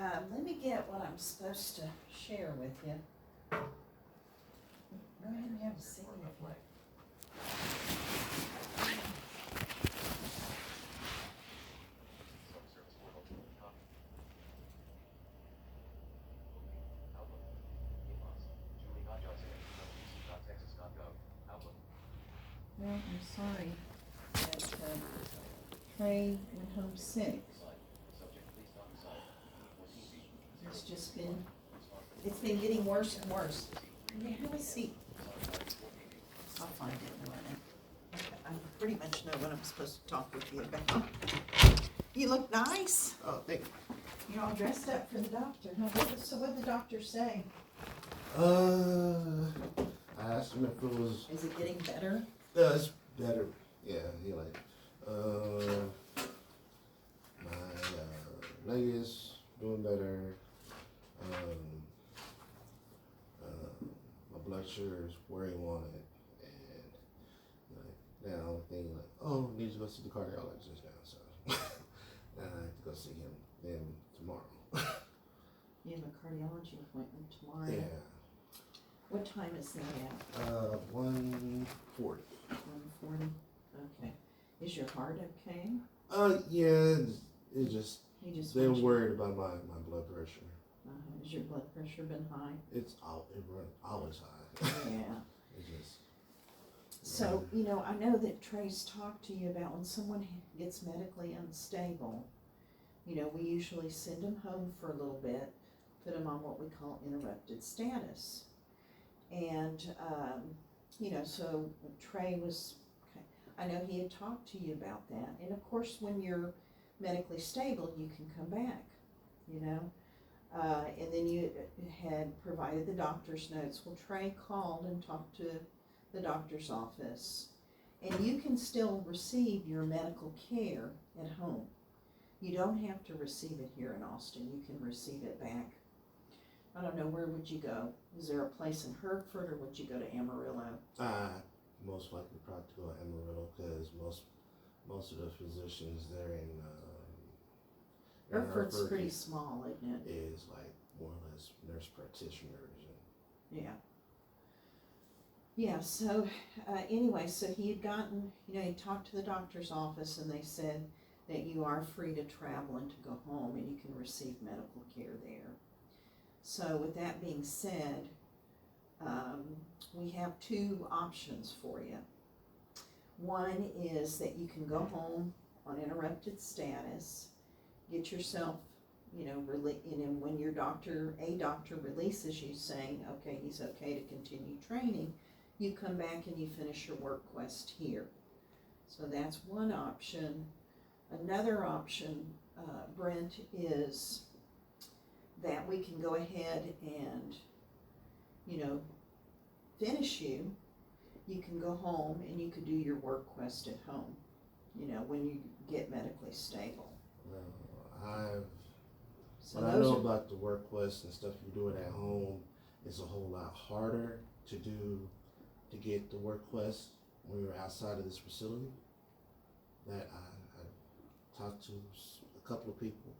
Let me get what I'm supposed to share with you. Go ahead and have a seat if you like. Well, I'm sorry that Trey went home sick. It's been getting worse and worse. Yeah, have a seat. I'll find it in a minute. I pretty much know what I'm supposed to talk with you about. You look nice. Oh, thank you. You're all dressed up for the doctor, huh? So what did the doctor say? I asked him if it was. Is it getting better? It's better. Yeah, he like, my leg is doing better. My blood sugar is where he wanted, and like now I'm thinking like, oh, I need to go see the cardiologist now. So I have to go see him then tomorrow. You have a cardiology appointment tomorrow. Yeah. What time is that at? 1:40. 1:40. Okay. Is your heart okay? Yeah, it just. You just. They're worried about my blood pressure. Has your blood pressure been high? It's always high. Yeah. It just. So, you know, I know that Trey's talked to you about when someone gets medically unstable, you know, we usually send them home for a little bit, put them on what we call interrupted status. And, you know, so Trey was, I know he had talked to you about that. And of course, when you're medically stable, you can come back, you know. And then you had provided the doctor's notes. Well, Trey called and talked to the doctor's office, and you can still receive your medical care at home. You don't have to receive it here in Austin. You can receive it back. I don't know, where would you go? Is there a place in Hertford, or would you go to Amarillo? Most likely probably to go to Amarillo, because most of the physicians there in Hertford's Hertford pretty small, isn't it? is like more or less nurse practitioners. Yeah. Yeah, so anyway, so he had gotten, you know, he talked to the doctor's office, and they said that you are free to travel and to go home, and you can receive medical care there. So with that being said, we have two options for you. One is that you can go home on interrupted status, get yourself, you know, when your doctor releases you saying, okay, he's okay to continue training, you come back and you finish your work quest here. So that's one option. Another option, Brent, is that we can go ahead and, you know, finish you. You can go home and you could do your work quest at home, you know, when you get medically stable. Well, I know about the work quest and stuff. You do it at home. It's a whole lot harder to get the work quest when you're outside of this facility. That I talked to a couple of people.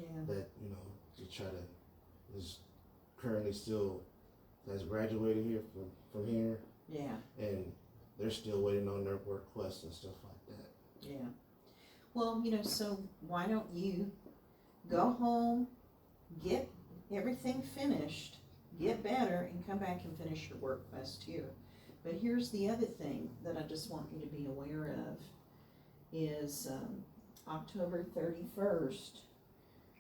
Yeah. That, you know, to try to is currently still that's graduated here from here. Yeah. And they're still waiting on their work quest and stuff like that. Yeah. Well, you know, so why don't you go home, get everything finished, get better, and come back and finish your work quest here. But here's the other thing that I just want you to be aware of is October 31st,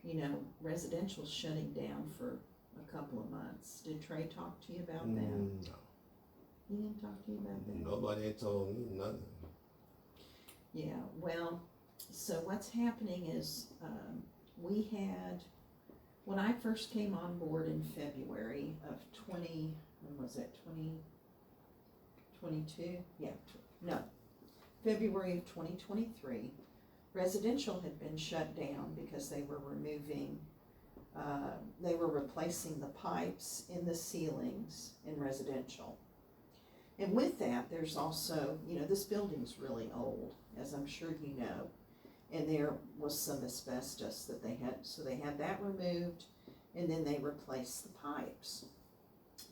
you know, residential's shutting down for a couple of months. Did Trey talk to you about that? No. He didn't talk to you about that? Nobody had told me nothing. Yeah, well, so what's happening is we had, when I first came on board in February of 2022? Yeah, February of 2023, residential had been shut down because they were replacing the pipes in the ceilings in residential. And with that, there's also, you know, this building's really old, as I'm sure you know. and there was some asbestos that they had, so they had that removed, and then they replaced the pipes.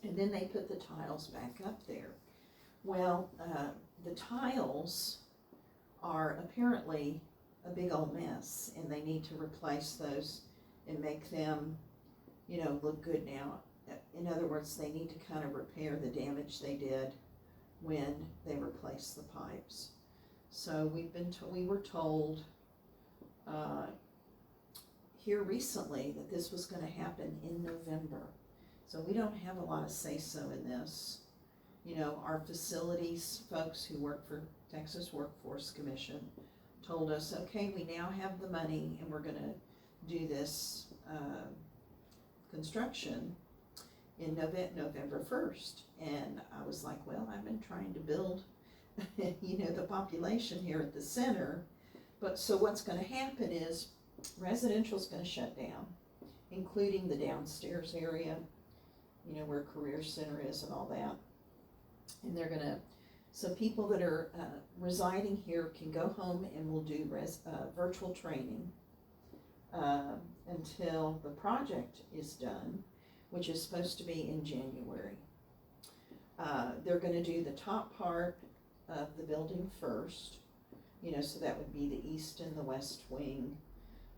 And then they put the tiles back up there. Well, the tiles are apparently a big old mess, and they need to replace those and make them, you know, look good now. In other words, they need to kind of repair the damage they did when they replaced the pipes. So we were told here recently that this was going to happen in November. So we don't have a lot of say-so in this. You know, our facilities folks who work for Texas Workforce Commission told us, okay, we now have the money and we're going to do this construction in November 1st. And I was like, well, I've been trying to build, you know, the population here at the center. But so what's going to happen is residential's going to shut down, including the downstairs area, you know, where Career Center is and all that. And they're going to, so people that are residing here can go home and we'll do virtual training until the project is done, which is supposed to be in January. They're going to do the top part of the building first, you know, so that would be the east and the west wing,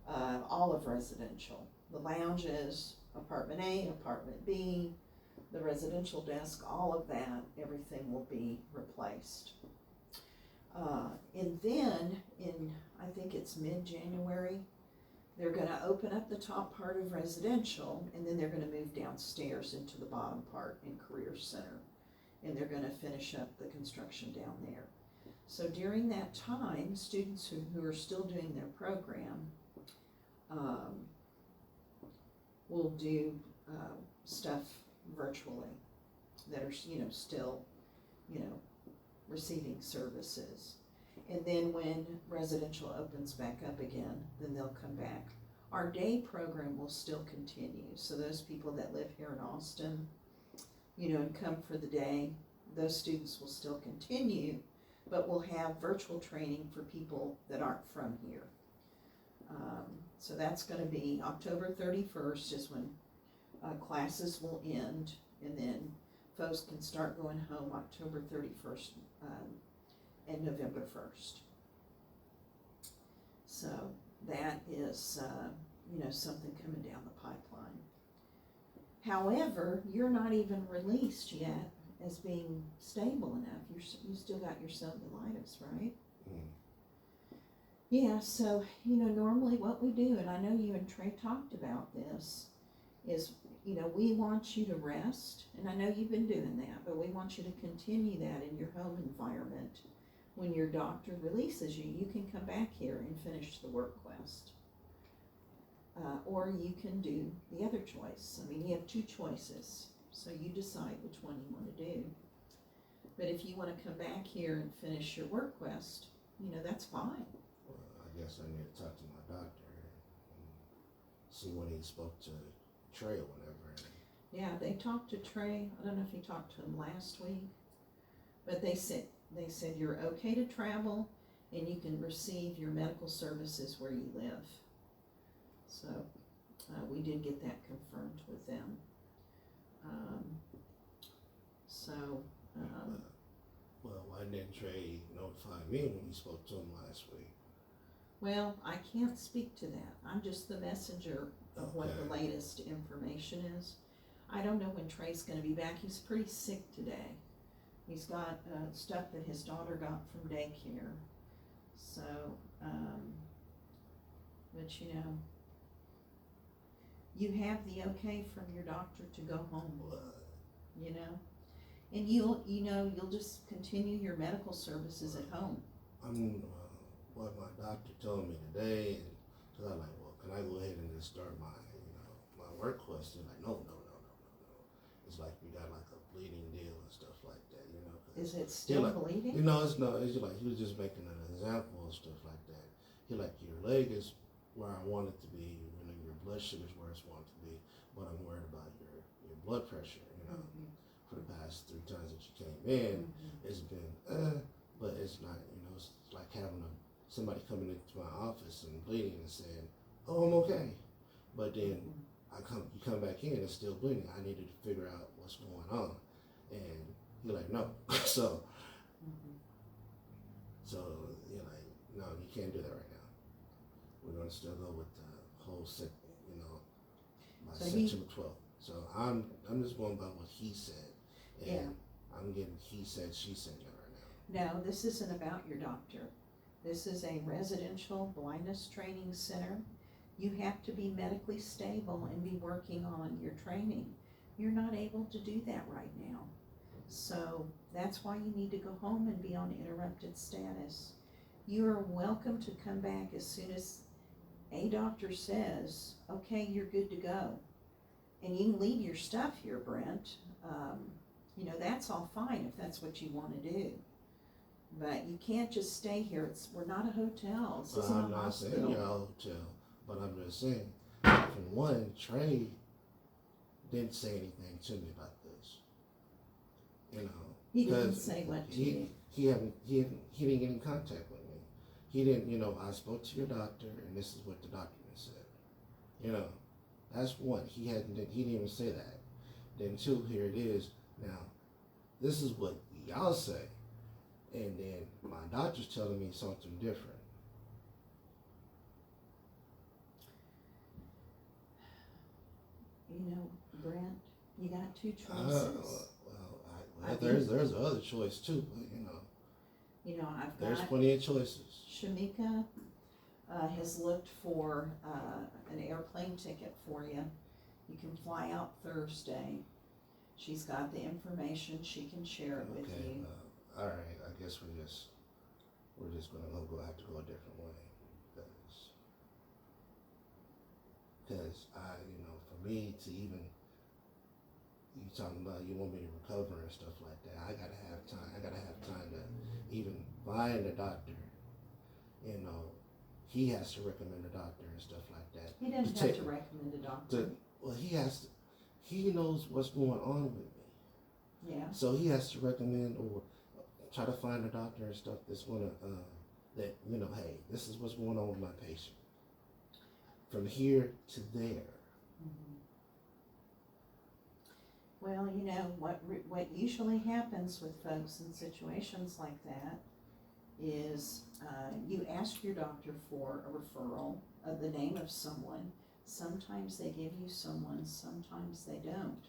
all of residential. The lounges, apartment A, apartment B, the residential desk, all of that, everything will be replaced. And then in, I think it's mid-January, they're gonna open up the top part of residential, and then they're gonna move downstairs into the bottom part in Career Center. And they're gonna finish up the construction down there. So during that time, students who are still doing their program will do stuff virtually that are, you know, still, you know, receiving services. And then when residential opens back up again, then they'll come back. Our day program will still continue. So those people that live here in Austin, you know, and come for the day, those students will still continue, but we'll have virtual training for people that aren't from here. So that's going to be October 31st is when classes will end, and then folks can start going home October 31st and November 1st. So that is, you know, something coming down the pipeline. However, you're not even released yet as being stable enough. You still got your cellulitis, right? Mm. Yeah, so, you know, normally what we do, and I know you and Trey talked about this, is, you know, we want you to rest, and I know you've been doing that, but we want you to continue that in your home environment. When your doctor releases you, you can come back here and finish the work quest. Or you can do the other choice. I mean, you have two choices, so you decide which one you want to do. But if you want to come back here and finish your work quest, you know, that's fine. Well, I guess I need to talk to my doctor and see when he spoke to Trey or whatever. Yeah, they talked to Trey. I don't know if he talked to him last week, but they said you're okay to travel and you can receive your medical services where you live. So we did get that confirmed with them. Well, why didn't Trey notify me when you spoke to him last week? Well, I can't speak to that. I'm just the messenger of what the latest information is. I don't know when Trey's going to be back. He's pretty sick today. He's got stuff that his daughter got from daycare. So, but you know, you have the okay from your doctor to go home, you know, and you'll just continue your medical services at home. What my doctor told me today, because I'm like, well, can I go ahead and just start my work quest? They're like, no. It's like we got like a bleeding deal and stuff like that, you know. Is it still bleeding? You know, it's like he was just making an example and stuff like that. He like, your leg is where I want it to be, you know, your blood sugar is where it's wanted to be, but I'm worried about your blood pressure, you know. Mm-hmm. For the past 3 times that you came in, it's been, but it's not, you know, it's like having a somebody coming into my office and bleeding and saying, "Oh, I'm okay," but then you come back in and still bleeding. I needed to figure out what's going on, and you're like, no. so you're like, no, you can't do that right now. We're gonna still go with the whole set, by September 12th. So I'm just going by what he said, and I'm getting he said, she said that right now. No, this isn't about your doctor. This is a residential blindness training center. You have to be medically stable and be working on your training. You're not able to do that right now. So that's why you need to go home and be on interrupted status. You are welcome to come back as soon as a doctor says, okay, you're good to go. And you can leave your stuff here, Brent. That's all fine if that's what you want to do. But you can't just stay here. We're not a hotel. This isn't I'm a not hospital. saying you're a hotel, but I'm just saying, for one, Trey didn't say anything to me about this. He didn't say what to you. He didn't get in contact with me. He didn't, I spoke to your doctor and this is what the document said. That's one. He didn't even say that. Then two, here it is. Now, this is what y'all say. And then my doctor's telling me something different. Brent, you got two choices. There's other choice too, but there's plenty of choices. Shamika has looked for an airplane ticket for you. You can fly out Thursday. She's got the information. She can share it with you. All right. I guess we're just gonna have to go a different way, because for me to even, you talking about you want me to recover and stuff like that, I gotta have time to even find a doctor. He has to recommend a doctor and stuff like that. He doesn't have to recommend a doctor. He knows what's going on with me. Yeah. So he has to recommend or try to find a doctor and stuff that's gonna hey, this is what's going on with my patient. From here to there. Well, what usually happens with folks in situations like that is you ask your doctor for a referral of the name of someone. Sometimes they give you someone, sometimes they don't.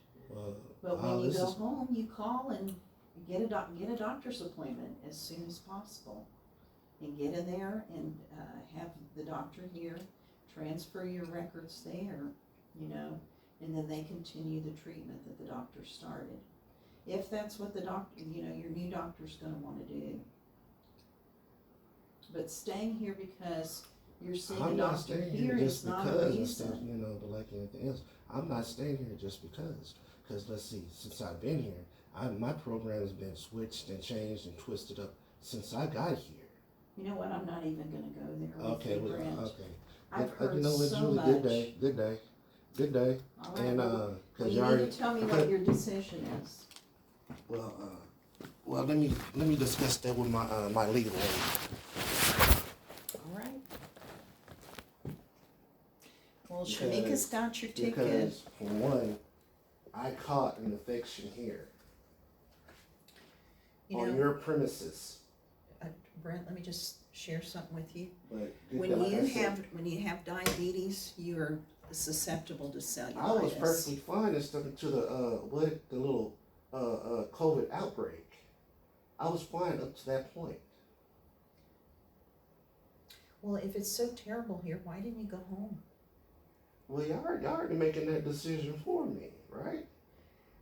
But when you go home, you call and get a doctor's appointment as soon as possible, and get in there and have the doctor here, transfer your records there, and then they continue the treatment that the doctor started. If that's what the doctor, your new doctor's going to want to do. But staying here because you're seeing a doctor here is not a reason. But like anything else, I'm not staying here just because. Because let's see, since I've been here, my program has been switched and changed and twisted up since I got here. You know what? I'm not even going to go there. Okay, Brent. Okay. I've heard so Julie, much. Good day. All right. And well, you need to tell me what your decision is. Well, let me discuss that with my legal aid. All right. Well, Shamika's got your ticket. Because for one, I caught an infection here on your premises. Brent, let me just share something with you. But when you have diabetes, you are susceptible to cellulitis. I was perfectly fine and stuck into the little COVID outbreak. I was fine up to that point. Well, if it's so terrible here, why didn't you go home? Well, y'all already making that decision for me, right?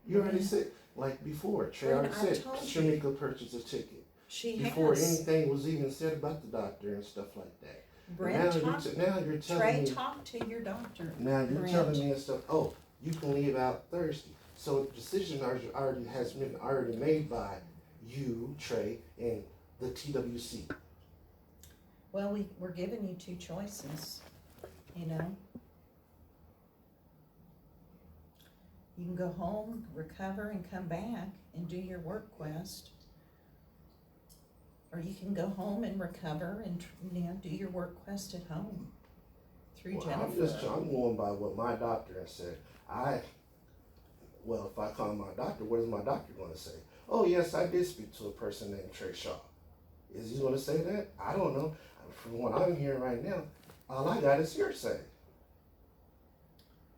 You already said, like before, Trey already said Shamika purchased a ticket. Before anything was even said about the doctor and stuff like that. Brent, now you're telling Trey, me. talk to your doctor. Now you're telling me and stuff. Oh, you can leave out Thursday. So the decision has been made by you, Trey, and the TWC. Well, we're giving you two choices. You can go home, recover, and come back and do your work quest. Or you can go home and recover and, do your work quest at home through Jennifer. I'm going by what my doctor has said. If I call my doctor, what is my doctor going to say? Oh, yes, I did speak to a person named Trey Shaw. Is he going to say that? I don't know. From what I'm hearing right now, all I got is hearsay.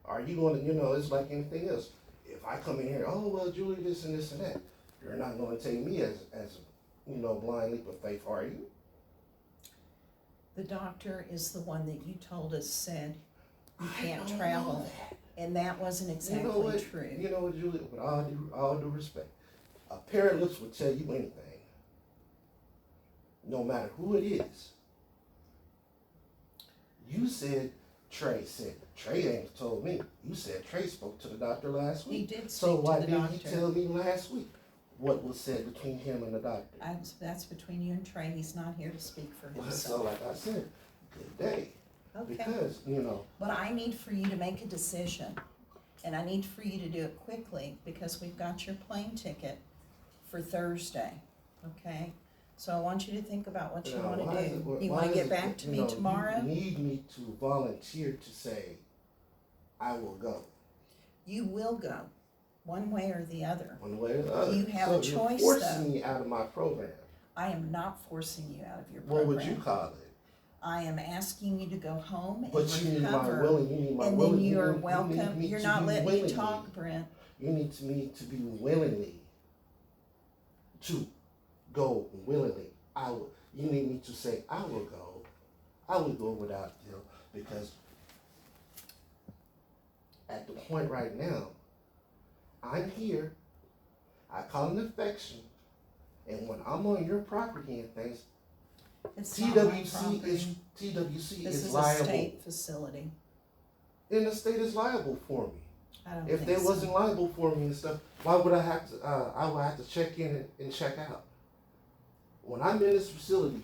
Are you going to, it's like anything else. If I come in here, oh, well, Julie, this and this and that, you're not going to take me as blind leap of faith, are you? The doctor is the one that you told us said you can't travel. And that wasn't exactly true. You know what, Julie, with all due respect, a pair of lips will tell you anything. No matter who it is. You said Trey said. Trey ain't told me. You said Trey spoke to the doctor last week. He did speak so to the doctor. So why didn't you tell me last week what was said between him and the doctor? That's between you and Trey. He's not here to speak for himself. So like I said, good day. Okay. Because, But I need for you to make a decision. And I need for you to do it quickly because we've got your plane ticket for Thursday. Okay? So I want you to think about what you want to do. You want to get back to me tomorrow? You need me to volunteer to say, I will go. You will go, one way or the other. One way or the other. You have a choice, you're forcing me out of my program. I am not forcing you out of your program. What would you call it? I am asking you to go home and but recover. You need my willing. You need my and willing. then you are welcome. You're not letting me talk, Brent. You need me to be willingly to go willingly. You need me to say, I will go. I will go without guilt because at the point right now, I'm here. I call an infection. And when I'm on your property and things, TWC is liable. This is a state facility. And the state is liable for me. I don't if think they so. wasn't liable for me and stuff, why would I have to? I would have to check in and check out. When I'm in this facility,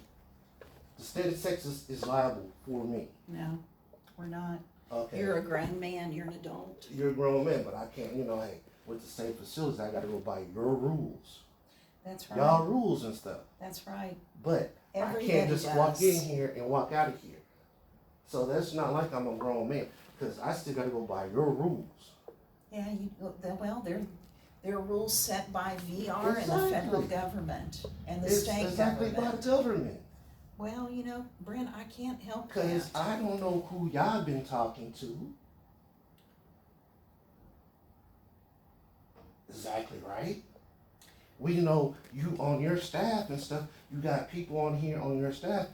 the state of Texas is liable for me. No, we're not. Okay. You're a grown man. You're an adult. You're a grown man, but I can't. Hey, with the state facilities, I got to go by your rules. That's right. Y'all rules and stuff. That's right. But everybody I can't just does. walk in here and walk out of here. So that's not like I'm a grown man, because I still got to go by your rules. Yeah, there are rules set by VR and the federal government and the state exactly government. By the government. Well, Brent, I can't help that. Because I don't know who y'all been talking to. Exactly right. We know you on your staff and stuff, you got people on here on your staff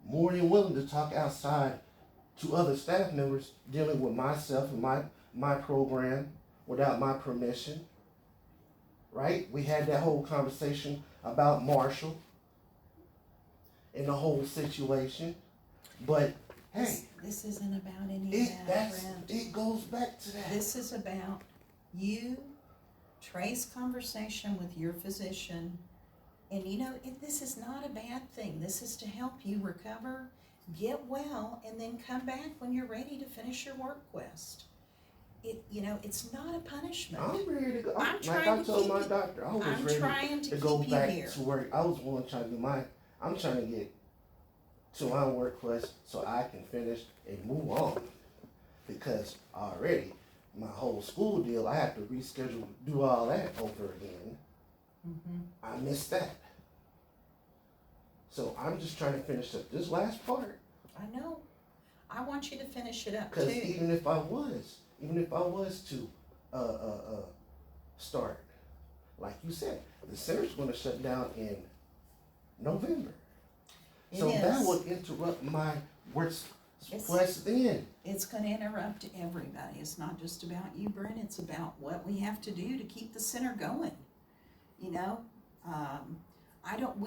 more than willing to talk outside to other staff members dealing with myself and my program without my permission. Right? We had that whole conversation about Marshall and the whole situation. But hey, this isn't about any of that, Brent. It goes back to that. This is about you, Trey's conversation with your physician, and this is not a bad thing. This is to help you recover, get well, and then come back when you're ready to finish your work quest. It's not a punishment. I'm ready to go. I'm like I told my doctor, I was ready to go back to work. I was trying to do I'm trying to get to my work quest so I can finish and move on. Because already, my whole school deal, I have to reschedule, do all that over again. Mm-hmm. I missed that. So I'm just trying to finish up this last part. I know. I want you to finish it up too. Because even if I was to start, like you said, the center's going to shut down in November. That would interrupt my work quest then. It's going to interrupt everybody. It's not just about you, Brent. It's about what we have to do to keep the center going. We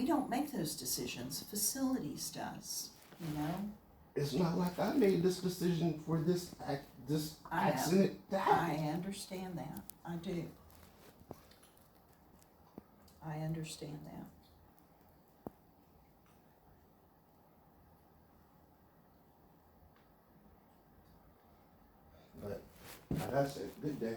don't make those decisions. Facilities does. It's not like I made this decision for this accident to happen. I understand that. I do. I understand that. But like I said, good day.